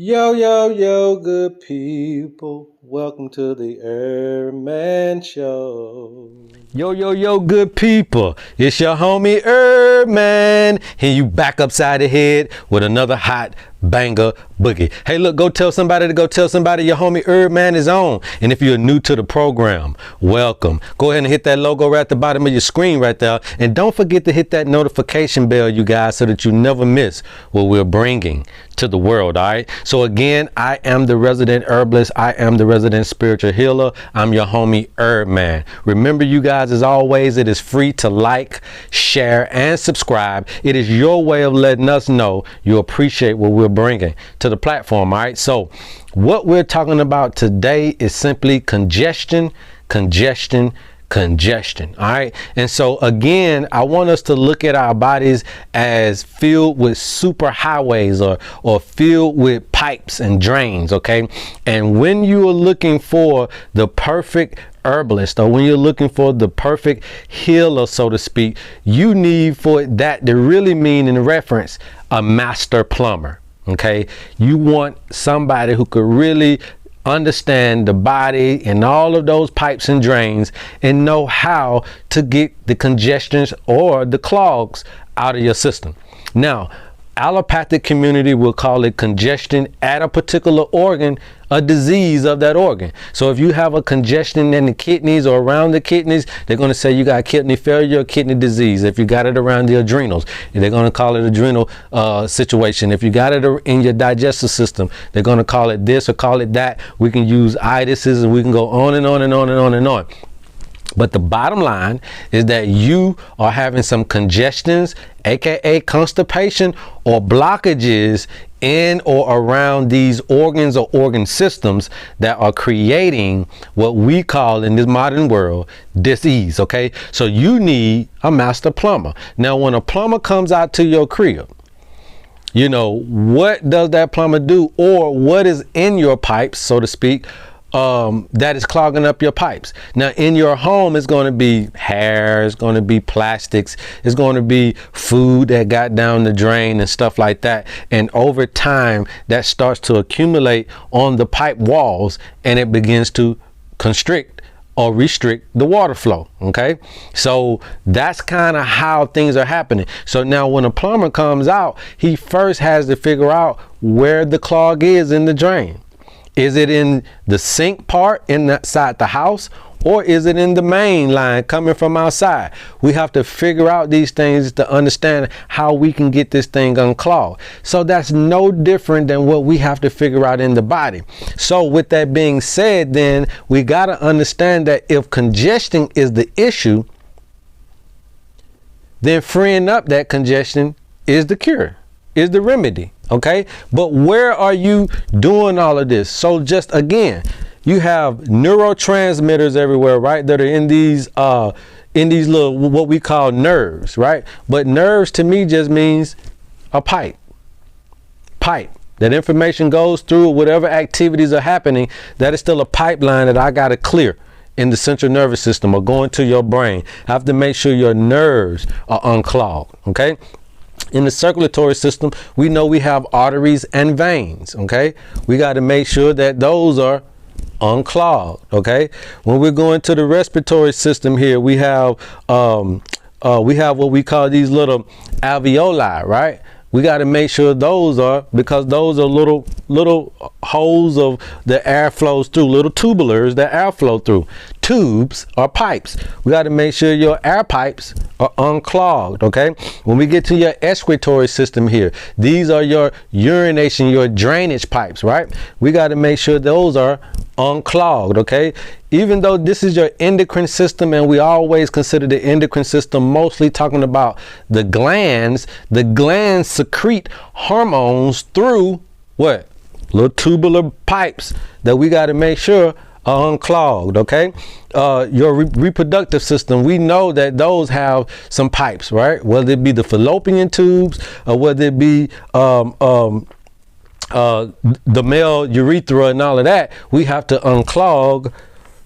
Yo, yo, yo, good people. Welcome to the HerbMan Show. Yo, yo, yo, good people. It's your homie HerbMan. Here you back upside the head with another hot banger boogie. Hey, look, go tell somebody your homie HerbMan is on. And if you're new to the program, welcome. Go ahead and hit that logo right at the bottom of your screen right there. And don't forget to hit that notification bell, you guys, so that you never miss what we're bringing to the world. All right. So again, I am the resident herbalist. I am the resident spiritual healer. I'm your homie HerbMan. Remember, you guys, as always, it is free to like, share, and subscribe. It is your way of letting us know you appreciate what we're bringing to the platform. All right. So what we're talking about today is simply congestion. All right. And so again, I want us to look at our bodies as filled with super highways or filled with pipes and drains. OK. And when you are looking for the perfect herbalist, or when you're looking for the perfect healer, so to speak, you need for that to really mean in reference a master plumber. OK, you want somebody who could really understand the body and all of those pipes and drains and know how to get the congestions or the clogs out of your system. Now, allopathic community will call it congestion at a particular organ, a disease of that organ. So if you have a congestion in the kidneys or around the kidneys, they're going to say you got kidney failure or kidney disease. If you got it around the adrenals, they're going to call it adrenal situation. If you got it in your digestive system, they're going to call it this or call it that. We can use itises and we can go on and on and on and on and on. But the bottom line is that you are having some congestions, aka constipation, or blockages in or around these organs or organ systems that are creating what we call in this modern world disease. Okay, so you need a master plumber. Now, when a plumber comes out to your crib, you know, what does that plumber do, or what is in your pipes, so to speak, that is clogging up your pipes? Now, in your home, it's going to be hair, it's going to be plastics, it's going to be food that got down the drain and stuff like that. And over time, that starts to accumulate on the pipe walls and it begins to constrict or restrict the water flow. Okay, so that's kind of how things are happening. So now when a plumber comes out, he first has to figure out where the clog is in the drain. Is it in the sink part inside the house, or is it in the main line coming from outside? We have to figure out these things to understand how we can get this thing unclogged. So that's no different than what we have to figure out in the body. So with that being said, then we got to understand that if congestion is the issue, then freeing up that congestion is the cure, is the remedy. Okay, but where are you doing all of this? So just you have neurotransmitters everywhere, right? That are in these little, what we call nerves, right? But nerves to me just means a pipe. That information goes through whatever activities are happening. That is still a pipeline that I got to clear in the central nervous system or going to your brain. I have to make sure your nerves are unclogged. Okay. In the circulatory system, we know we have arteries and veins. Okay, we got to make sure that those are unclogged. Okay, when we're going to the respiratory system here, we have what we call these little alveoli, right? We got to make sure those are, because those are little holes of the air flows through, little tubulars that air flow through. Tubes are pipes. We got to make sure your air pipes are unclogged. Okay, when we get to your excretory system here, these are your urination, your drainage pipes, right? We got to make sure those are unclogged. Okay, even though this is your endocrine system, and we always consider the endocrine system mostly talking about the glands secrete hormones through what? Little tubular pipes that we got to make sure are unclogged. Okay, your reproductive system, we know that those have some pipes, right? Whether it be the fallopian tubes or whether it be the male urethra and all of that, we have to unclog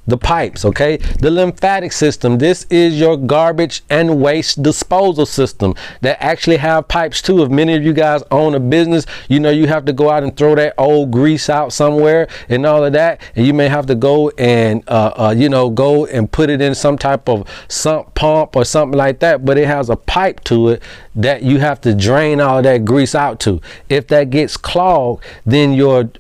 the pipes, okay? The lymphatic system, this is your garbage and waste disposal system that actually have pipes too. If many of you guys own a business, you know you have to go out and throw that old grease out somewhere and all of that, and you may have to go and go and put it in some type of sump pump or something like that, but it has a pipe to it that you have to drain all of that grease out to. If that gets clogged, then your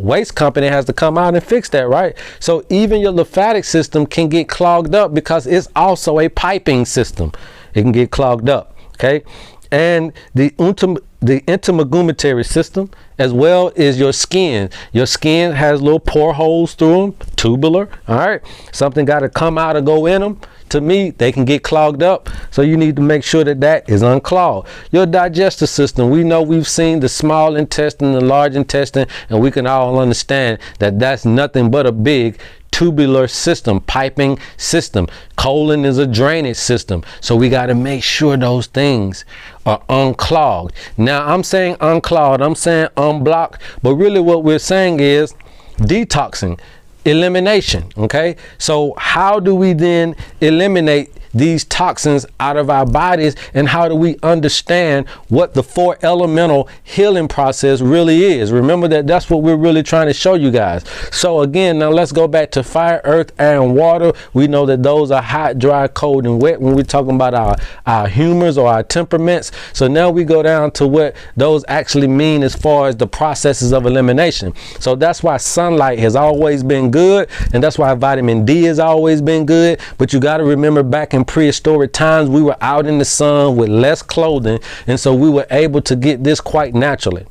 waste company has to come out and fix that, right? So even your lymphatic system can get clogged up because it's also a piping system. It can get clogged up, okay? And the integumentary system, as well as your skin. Your skin has little pore holes through them, tubular, all right? Something got to come out or go in them. To me, they can get clogged up, so you need to make sure that that is unclogged. Your digestive system, we know we've seen the small intestine, the large intestine, and we can all understand that that's nothing but a big tubular system, piping system. Colon is a drainage system, so we got to make sure those things are unclogged. Now, I'm saying unclogged, I'm saying unblocked, but really what we're saying is detoxing. Elimination, okay? So how do we then eliminate these toxins out of our bodies, and how do we understand what the 4 elemental healing process really is? Remember that that's what we're really trying to show you guys. So again, now let's go back to fire, earth, air, and water. We know that those are hot, dry, cold, and wet when we're talking about our humors or our temperaments. So now we go down to what those actually mean as far as the processes of elimination. So that's why sunlight has always been good, and that's why vitamin D has always been good. But you got to remember, back in prehistoric times, we were out in the sun with less clothing, and so we were able to get this quite naturally.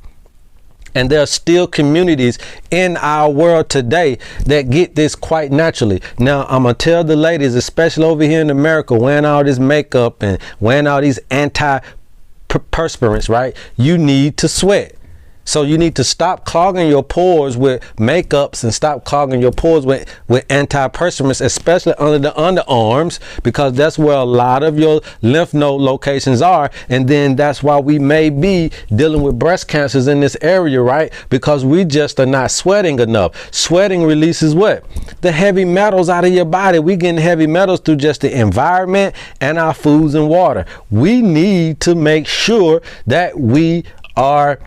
And there are still communities in our world today that get this quite naturally. Now, I'm going to tell the ladies, especially over here in America, wearing all this makeup and wearing all these antiperspirants, right? You need to sweat. So you need to stop clogging your pores with makeups and stop clogging your pores with antiperspirants, especially under the underarms, because that's where a lot of your lymph node locations are. And then that's why we may be dealing with breast cancers in this area, right? Because we just are not sweating enough. Sweating releases what? The heavy metals out of your body. We getting heavy metals through just the environment and our foods and water. We need to make sure that we are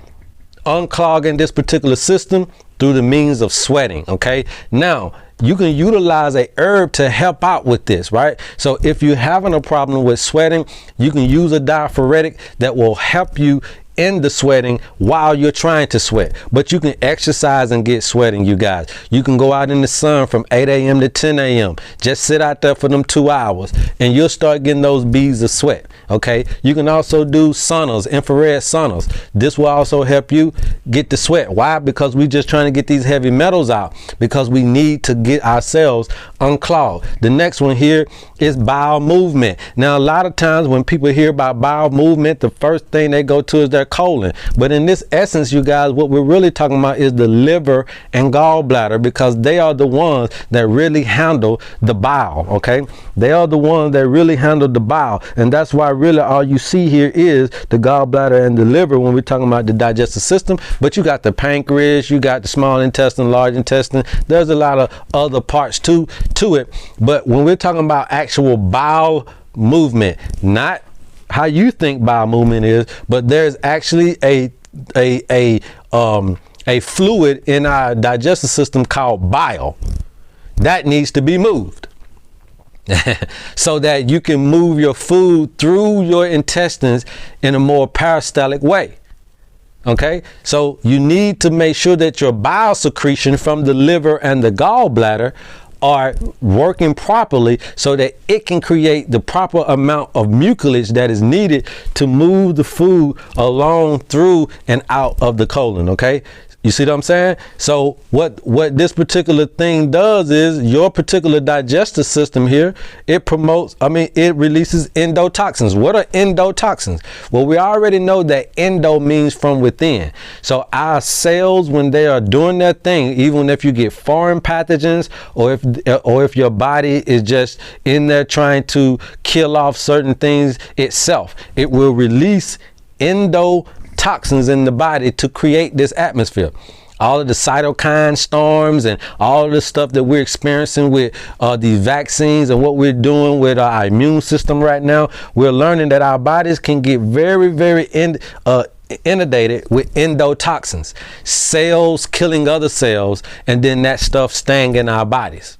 unclogging this particular system through the means of sweating, okay? Now, you can utilize a herb to help out with this, right? So if you're having a problem with sweating, you can use a diaphoretic that will help you in the sweating while you're trying to sweat. But you can exercise and get sweating, you guys. You can go out in the sun from 8 a.m. to 10 a.m. Just sit out there for them 2 hours and you'll start getting those beads of sweat, okay? You can also do saunas, infrared saunas. This will also help you get the sweat. Why? Because we're just trying to get these heavy metals out, because we need to get ourselves unclogged. The next one here is bowel movement. Now, a lot of times when people hear about bowel movement, the first thing they go to is their colon. But in this essence, you guys, what we're really talking about is the liver and gallbladder, because they are the ones that really handle the bowel, okay? They are the ones that really handle the bowel. And that's why really all you see here is the gallbladder and the liver when we're talking about the digestive system. But you got the pancreas, you got the small intestine, large intestine. There's a lot of other parts to it. But when we're talking about actual bowel movement, not how you think bowel movement is, but there's actually a fluid in our digestive system called bile that needs to be moved so that you can move your food through your intestines in a more peristaltic way. Okay, so you need to make sure that your bile secretion from the liver and the gallbladder are working properly so that it can create the proper amount of mucilage that is needed to move the food along through and out of the colon. Okay, you see what I'm saying? So what this particular thing does is your particular digestive system here, it releases endotoxins. What are endotoxins? Well, we already know that endo means from within. So our cells, when they are doing their thing, even if you get foreign pathogens or if your body is just in there trying to kill off certain things itself, it will release endotoxins in the body to create this atmosphere. all of the cytokine storms and all of the stuff that we're experiencing with these vaccines and what we're doing with our immune system right now, we're learning that our bodies can get very, very inundated with endotoxins, cells killing other cells, and then that stuff staying in our bodies.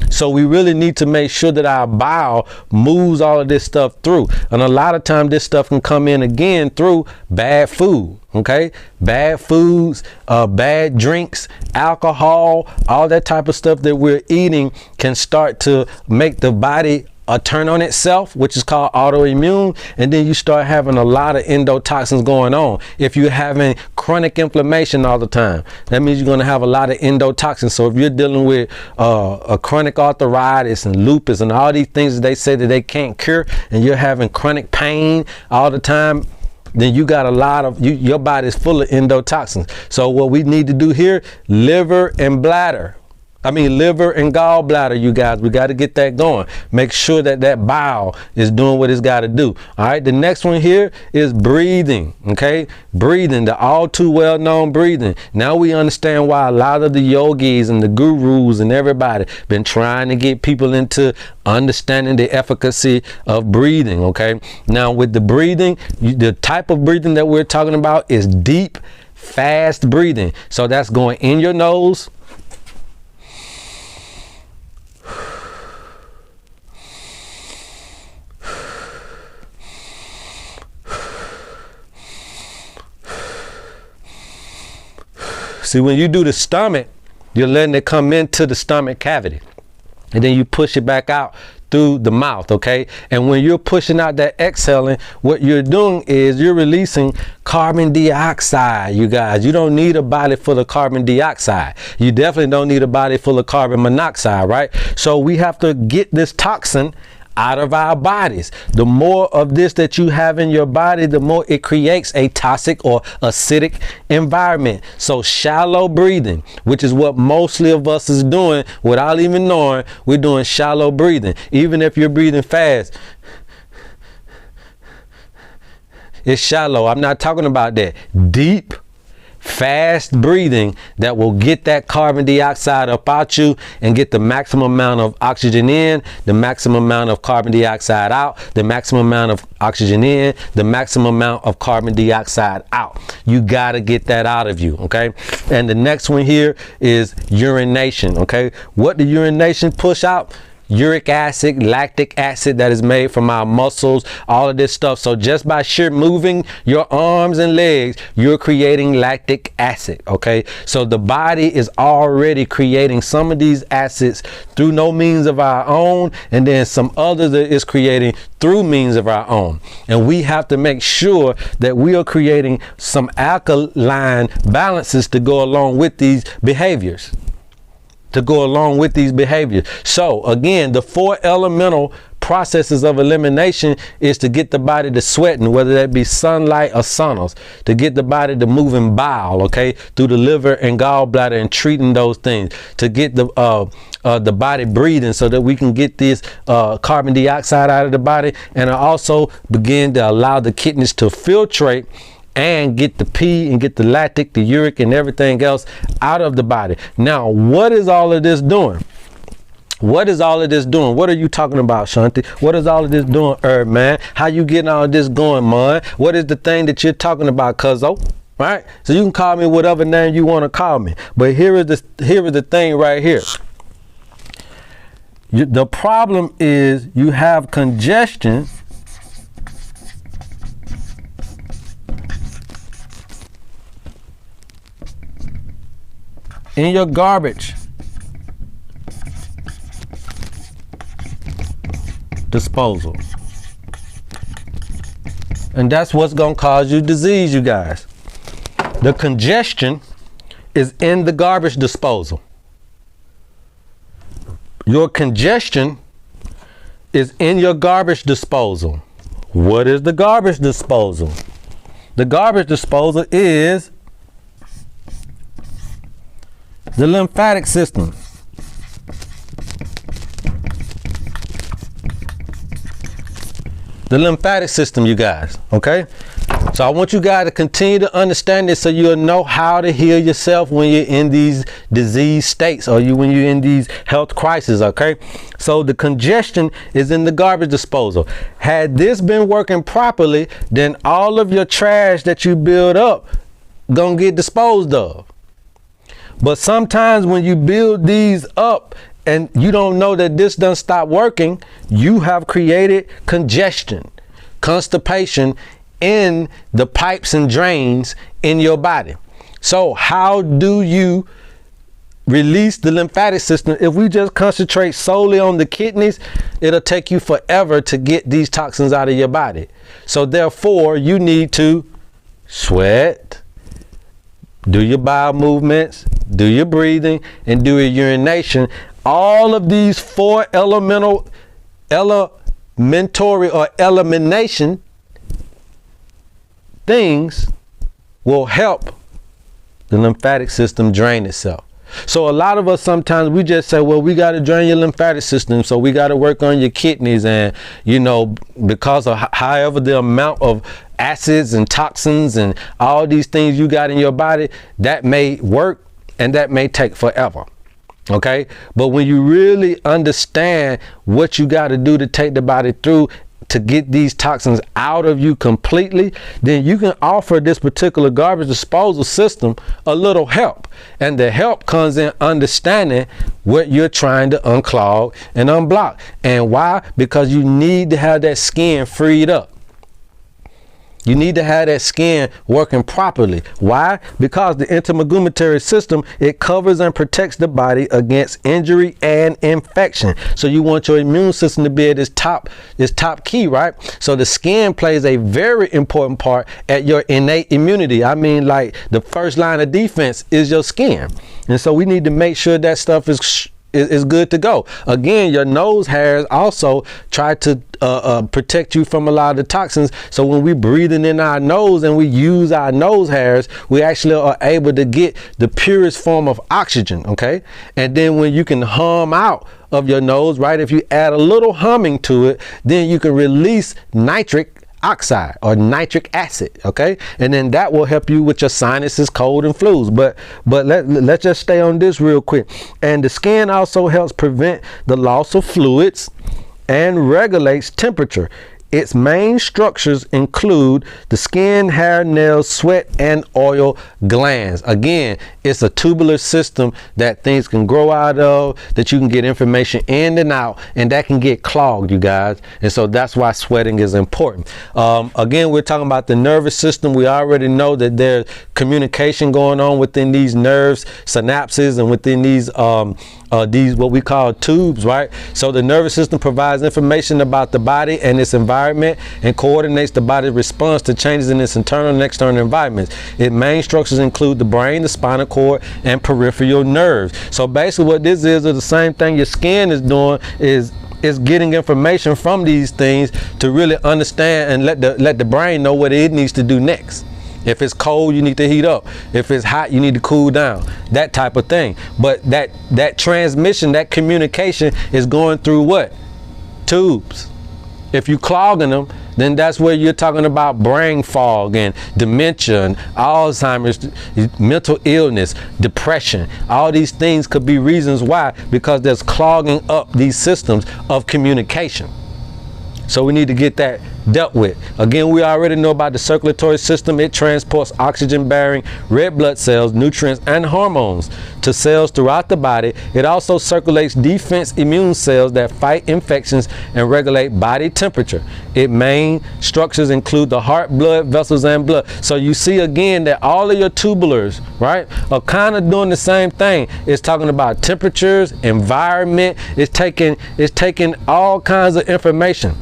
So we really need to make sure that our bowel moves all of this stuff through. And a lot of times this stuff can come in again through bad food. Okay, bad foods, bad drinks, alcohol, all that type of stuff that we're eating can start to make the body turn on itself, which is called autoimmune, and then you start having a lot of endotoxins going on. If you're having chronic inflammation all the time, that means you're going to have a lot of endotoxins. So if you're dealing with a chronic arthritis and lupus and all these things that they say that they can't cure, and you're having chronic pain all the time, then you got a lot of, your body is full of endotoxins. So what we need to do here, liver and gallbladder, you guys, we got to get that going. Make sure that that bowel is doing what it's got to do. All right. The next one here is breathing. Okay. Breathing, the all too well known breathing. Now we understand why a lot of the yogis and the gurus and everybody been trying to get people into understanding the efficacy of breathing. Okay. Now with the breathing, the type of breathing that we're talking about is deep, fast breathing. So that's going in your nose, see, when you do the stomach, you're letting it come into the stomach cavity, and then you push it back out through the mouth. Okay. And when you're pushing out that exhaling, what you're doing is you're releasing carbon dioxide. You guys, you don't need a body full of carbon dioxide. You definitely don't need a body full of carbon monoxide, right? So we have to get this toxin out of our bodies. The more of this that you have in your body, the more it creates a toxic or acidic environment. So shallow breathing, which is what mostly of us is doing without even knowing, we're doing shallow breathing. Even if you're breathing fast, it's shallow. I'm not talking about that. Deep, fast breathing that will get that carbon dioxide up out you and get the maximum amount of oxygen in, the maximum amount of carbon dioxide out, the maximum amount of oxygen in, the maximum amount of carbon dioxide out. You got to get that out of you. Okay. And the next one here is urination. Okay. What the urination push out? Uric acid, lactic acid that is made from our muscles, all of this stuff. So just by sheer moving your arms and legs, you're creating lactic acid. Okay. So the body is already creating some of these acids through no means of our own, and then some others that is creating through means of our own. And we have to make sure that we are creating some alkaline balances to go along with these behaviors. So again, the 4 elemental processes of elimination is to get the body to sweating, whether that be sunlight or saunas, to get the body to moving bile, okay, through the liver and gallbladder and treating those things, to get the body breathing so that we can get this carbon dioxide out of the body, and also begin to allow the kidneys to filtrate and get the pee and get the lactic, the uric, and everything else out of the body. Now, what is all of this doing? What is all of this doing? What are you talking about, Shanti? What is all of this doing, HerbMan? How you getting all of this going, man? What is the thing that you're talking about, cuzzo? Right? So you can call me whatever name you want to call me. But here is the thing right here. The problem is you have congestion in your garbage disposal. And that's what's going to cause you disease, you guys. The congestion is in the garbage disposal. Your congestion is in your garbage disposal. What is the garbage disposal? The garbage disposal is the lymphatic system. The lymphatic system, you guys, okay? So I want you guys to continue to understand this so you'll know how to heal yourself when you're in these disease states or when you're in these health crises, okay? So the congestion is in the garbage disposal. Had this been working properly, then all of your trash that you build up gonna get disposed of. But sometimes when you build these up and you don't know that this done stop working, you have created congestion, constipation in the pipes and drains in your body. So how do you release the lymphatic system? If we just concentrate solely on the kidneys, it'll take you forever to get these toxins out of your body. So therefore, you need to sweat, do your bowel movements, do your breathing, and do your urination. All of these four elementary or elimination things will help the lymphatic system drain itself. So a lot of us sometimes we just say, well, we got to drain your lymphatic system, so we got to work on your kidneys, and you know, because of however the amount of acids and toxins and all these things you got in your body, that may work and that may take forever. Okay, but when you really understand what you got to do to take the body through to get these toxins out of you completely, then you can offer this particular garbage disposal system a little help. And the help comes in understanding what you're trying to unclog and unblock. And why? Because you need to have that skin freed up. You need to have that skin working properly. Why? Because the integumentary system, it covers and protects the body against injury and infection. So you want your immune system to be at its top key, right? So the skin plays a very important part at your innate immunity. I mean, like the first line of defense is your skin. And so we need to make sure that stuff is good to go. Again, your nose hairs also try to protect you from a lot of the toxins. So when we breathing in our nose and we use our nose hairs, we actually are able to get the purest form of oxygen, okay? And then when you can hum out of your nose, right, if you add a little humming to it, then you can release nitric oxide or nitric acid, okay? And then that will help you with your sinuses, cold, and flus. But let's just stay on this real quick. And the skin also helps prevent the loss of fluids and regulates temperature. Its main structures include the skin, hair, nails, sweat, and oil glands. Again, it's a tubular system that things can grow out of, that you can get information in and out, and that can get clogged, you guys. And so that's why sweating is important. Again, we're talking about the nervous system. We already know that there's communication going on within these nerves, synapses, and within these what we call tubes, right? So the nervous system provides information about the body and its environment and coordinates the body's response to changes in its internal and external environments. Its main structures include the brain, the spinal cord, and peripheral nerves. So basically what this is the same thing your skin is doing, is getting information from these things to really understand and let the brain know what it needs to do next. If it's cold, you need to heat up. If it's hot, you need to cool down. That type of thing. But that transmission, that communication is going through what? Tubes. If you clogging them, then that's where you're talking about brain fog and dementia and Alzheimer's, mental illness, depression. All these things could be reasons why, because there's clogging up these systems of communication. So we need to get that dealt with. Again, we already know about the circulatory system. It transports oxygen-bearing red blood cells, nutrients, and hormones to cells throughout the body. It also circulates defense immune cells that fight infections and regulate body temperature. Its main structures include the heart, blood vessels, and blood. So you see again that all of your tubulars, right, are kind of doing the same thing. It's talking about temperatures, environment. It's taking all kinds of information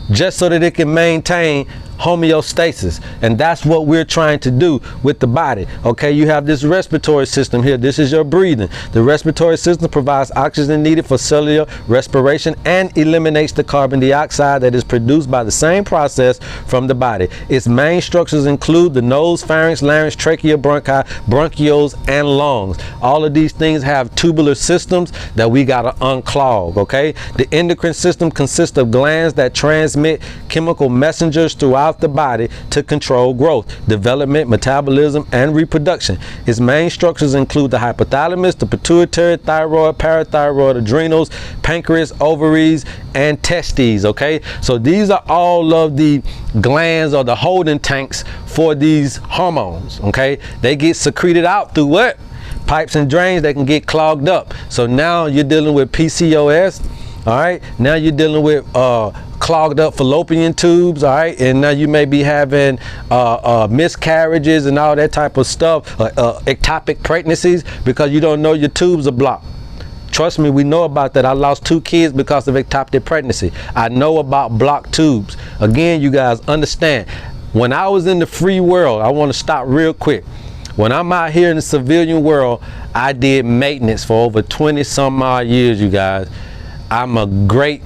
just so that it can maintain homeostasis. And that's what we're trying to do with the body. Okay, you have this respiratory system here. This is your breathing. The respiratory system provides oxygen needed for cellular respiration and eliminates the carbon dioxide that is produced by the same process from the body. Its main structures include the nose, pharynx, larynx, trachea, bronchi, bronchioles, and lungs. All of these things have tubular systems that we got to unclog. Okay, the endocrine system consists of glands that transmit chemical messengers throughout throughout the body to control growth, development, metabolism, and reproduction. Its main structures include the hypothalamus, the pituitary, thyroid, parathyroid, adrenals, pancreas, ovaries, and testes. Okay, so these are all of the glands or the holding tanks for these hormones. Okay, they get secreted out through what? Pipes and drains. They can get clogged up. So now you're dealing with PCOS. All right, now you're dealing with clogged up fallopian tubes. All right, and now you may be having miscarriages and all that type of stuff, ectopic pregnancies, because you don't know your tubes are blocked. Trust me, we know about that. I lost 2 kids because of ectopic pregnancy. I know about blocked tubes. Again, you guys understand, when I was in the free world, I want to stop real quick. When I'm out here in the civilian world, I did maintenance for over 20 some odd years, you guys. I'm a great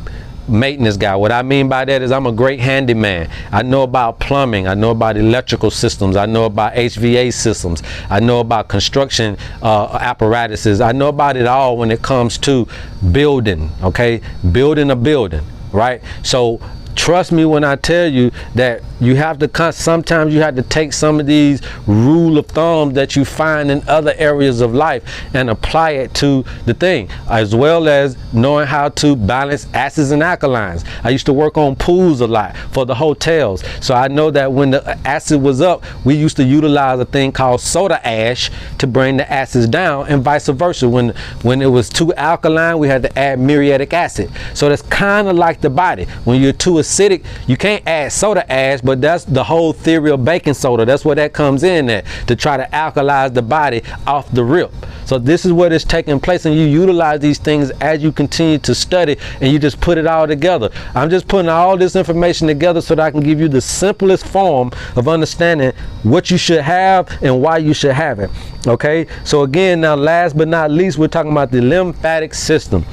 maintenance guy. What I mean by that is I'm a great handyman. I know about plumbing. I know about electrical systems. I know about HVA systems. I know about construction apparatuses. I know about it all when it comes to building, okay? Building a building, right? So trust me when I tell you that you have to, sometimes you have to take some of these rule of thumb that you find in other areas of life and apply it to the thing, as well as knowing how to balance acids and alkalines. I used to work on pools a lot for the hotels, so I know that when the acid was up, we used to utilize a thing called soda ash to bring the acids down, and vice versa. When it was too alkaline, we had to add muriatic acid. So that's kind of like the body. When you're too acidic, you can't add soda ash, but that's the whole theory of baking soda. That's where that comes in at, to try to alkalize the body off the rip. So this is what is taking place, and you utilize these things as you continue to study, and you just put it all together. I'm just putting all this information together so that I can give you the simplest form of understanding what you should have and why you should have it. Okay, so again, now last but not least, we're talking about the lymphatic system.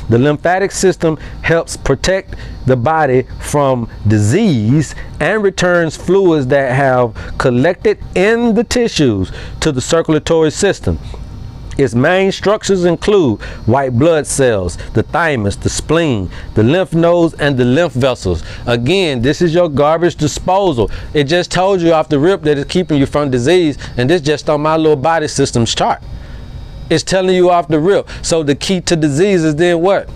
The lymphatic system helps protect the body from disease and returns fluids that have collected in the tissues to the circulatory system. Its main structures include white blood cells, the thymus, the spleen, the lymph nodes, and the lymph vessels. Again, this is your garbage disposal. It just told you off the rip that it's keeping you from disease, and this just on my little body systems chart. It's telling you off the rip. So the key to disease is then what?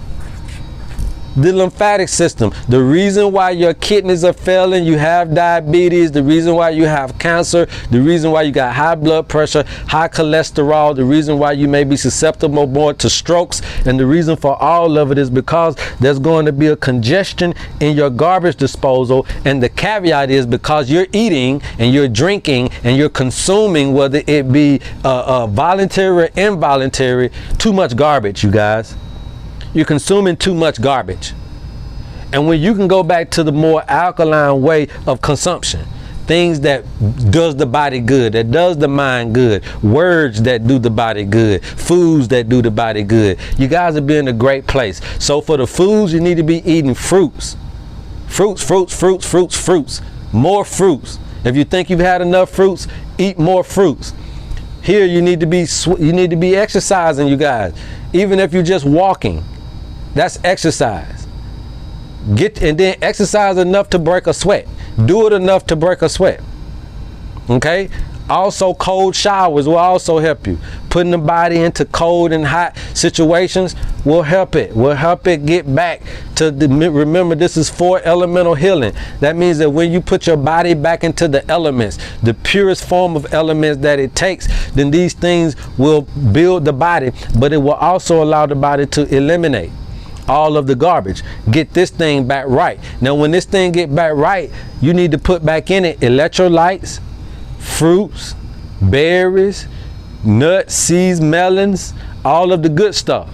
The lymphatic system. The reason why your kidneys are failing, you have diabetes, the reason why you have cancer, the reason why you got high blood pressure, high cholesterol, the reason why you may be susceptible more to strokes, and the reason for all of it is because there's going to be a congestion in your garbage disposal. And the caveat is because you're eating and you're drinking and you're consuming, whether it be voluntary or involuntary, too much garbage, you guys. You're consuming too much garbage. And when you can go back to the more alkaline way of consumption, things that does the body good, that does the mind good, words that do the body good, foods that do the body good, you guys will be in a great place. So for the foods, you need to be eating fruits. Fruits. More fruits. If you think you've had enough fruits, eat more fruits. Here you need to be exercising, you guys. Even if you're just walking, that's exercise. And then exercise enough to break a sweat. Do it enough to break a sweat. Okay? Also, cold showers will also help you. Putting the body into cold and hot situations will help it. Will help it get back to the, remember, this is 4 elemental healing. That means that when you put your body back into the elements, the purest form of elements that it takes, then these things will build the body, but it will also allow the body to eliminate all of the garbage. Get this thing back right. Now, when this thing get back right, you need to put back in it electrolytes, fruits, berries, nuts, seeds, melons, all of the good stuff.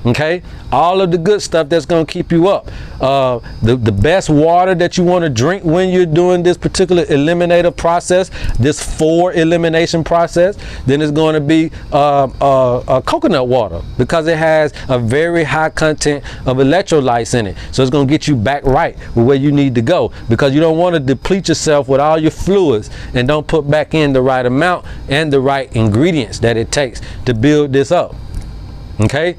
Okay, all of the good stuff that's going to keep you up. The best water that you want to drink when you're doing this particular eliminator process, this 4 elimination process, then it's going to be coconut water, because it has a very high content of electrolytes in it. So it's going to get you back right where you need to go, because you don't want to deplete yourself with all your fluids and don't put back in the right amount and the right ingredients that it takes to build this up. Okay.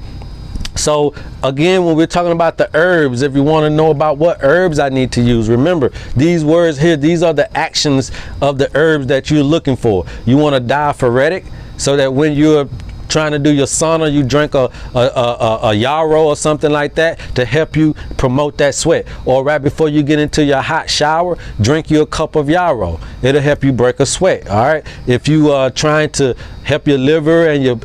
So again, when we're talking about the herbs, if you want to know about what herbs I need to use, remember these words here, these are the actions of the herbs that you're looking for. You want a diaphoretic, so that when you're trying to do your sauna, you drink a yarrow or something like that to help you promote that sweat. Or right before you get into your hot shower, drink you a cup of yarrow. It'll help you break a sweat. All right. If you are trying to help your liver and your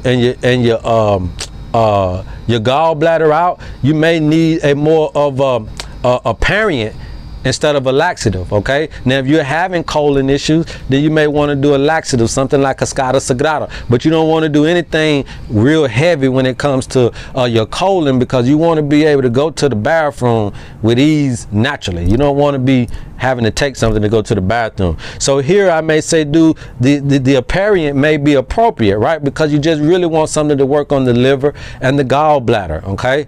gallbladder out, you may need a more of a parient instead of a laxative. Okay, now if you're having colon issues, then you may want to do a laxative, something like Cascada Sagrada, but you don't want to do anything real heavy when it comes to your colon, because you want to be able to go to the bathroom with ease naturally. You don't want to be having to take something to go to the bathroom. So here I may say do the aperient may be appropriate, right? Because you just really want something to work on the liver and the gallbladder. Okay,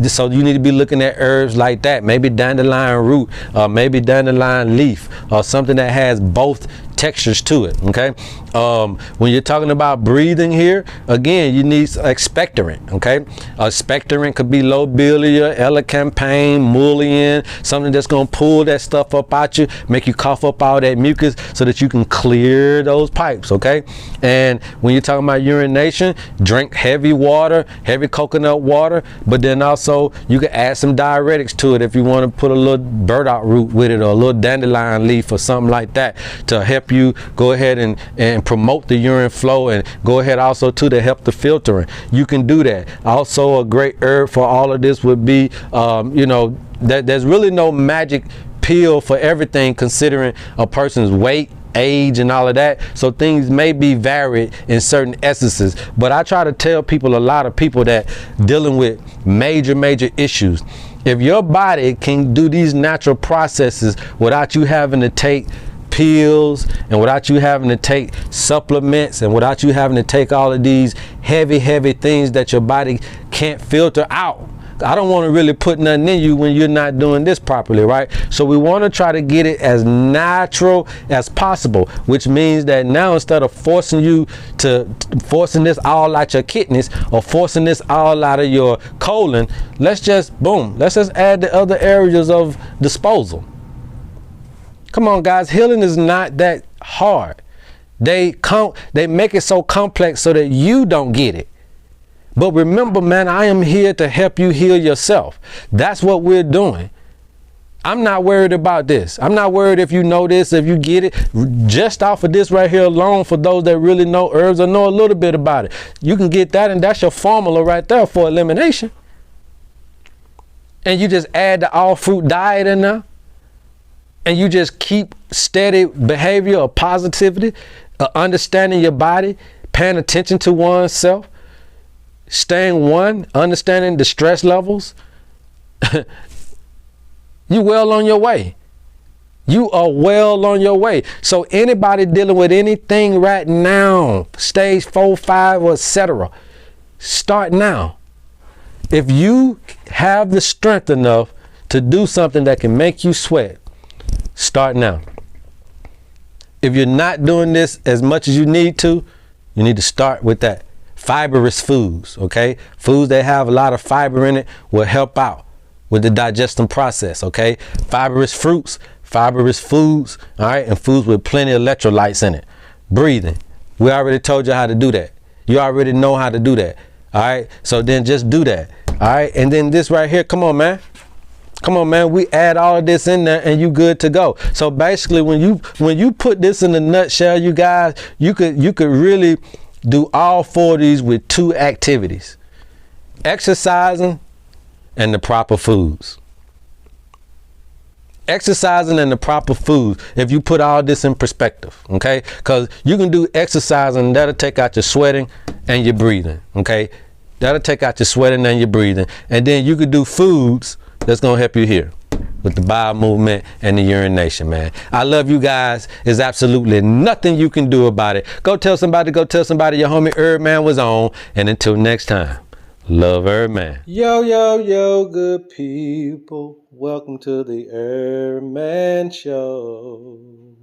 so you need to be looking at herbs like that, maybe dandelion root, maybe dandelion leaf, or something that has both textures to it. Okay, when you're talking about breathing here, again, you need expectorant. Okay, expectorant could be lobelia, elecampane, mullein, something that's going to pull that stuff up out you, make you cough up all that mucus so that you can clear those pipes. Okay, and when you're talking about urination, drink heavy water, heavy coconut water, but then also you can add some diuretics to it if you want to put a little burdock root with it, or a little dandelion leaf or something like that to help you go ahead and promote the urine flow, and go ahead also to help the filtering. You can do that. Also, a great herb for all of this would be, there's really no magic pill for everything, considering a person's weight, age, and all of that. So things may be varied in certain essences, but I try to tell people, a lot of people that dealing with major issues, if your body can do these natural processes without you having to take pills, and without you having to take supplements, and without you having to take all of these heavy things that your body can't filter out, I don't want to really put nothing in you when you're not doing this properly, right? So we want to try to get it as natural as possible, which means that now, instead of forcing this all out your kidneys, or forcing this all out of your colon, let's just add the other areas of disposal. Come on, guys, healing is not that hard. They make it so complex so that you don't get it. But remember, man, I am here to help you heal yourself. That's what we're doing. I'm not worried about this. I'm not worried if you know this, if you get it. Just off of this right here alone, for those that really know herbs or know a little bit about it, you can get that, and that's your formula right there for elimination. And you just add the all fruit diet in there, and you just keep steady behavior of positivity, understanding your body, paying attention to oneself, understanding the stress levels. You well on your way. You are well on your way. So anybody dealing with anything right now, stage 4, 5, or etc., start now. If you have the strength enough to do something that can make you sweat, start now. If you're not doing this as much as you need to start with that. Fibrous foods, okay? Foods that have a lot of fiber in it will help out with the digestion process, okay? Fibrous fruits, fibrous foods, all right? And foods with plenty of electrolytes in it. Breathing. We already told you how to do that. You already know how to do that, all right? So then just do that, all right? And then this right here, come on, man. Come on, man. We add all of this in there and you good to go. So basically, when you put this in a nutshell, you guys, you could really do all 4 of these with 2 activities: exercising and the proper foods. Exercising and the proper foods, if you put all this in perspective, okay? Because you can do exercising, that'll take out your sweating and your breathing, okay? That'll take out your sweating and your breathing. And then you could do foods that's going to help you here with the bowel movement and the urination, man. I love you guys. There's absolutely nothing you can do about it. Go tell somebody your homie HerbMan was on. And until next time, love HerbMan. Yo, good people. Welcome to the HerbMan Show.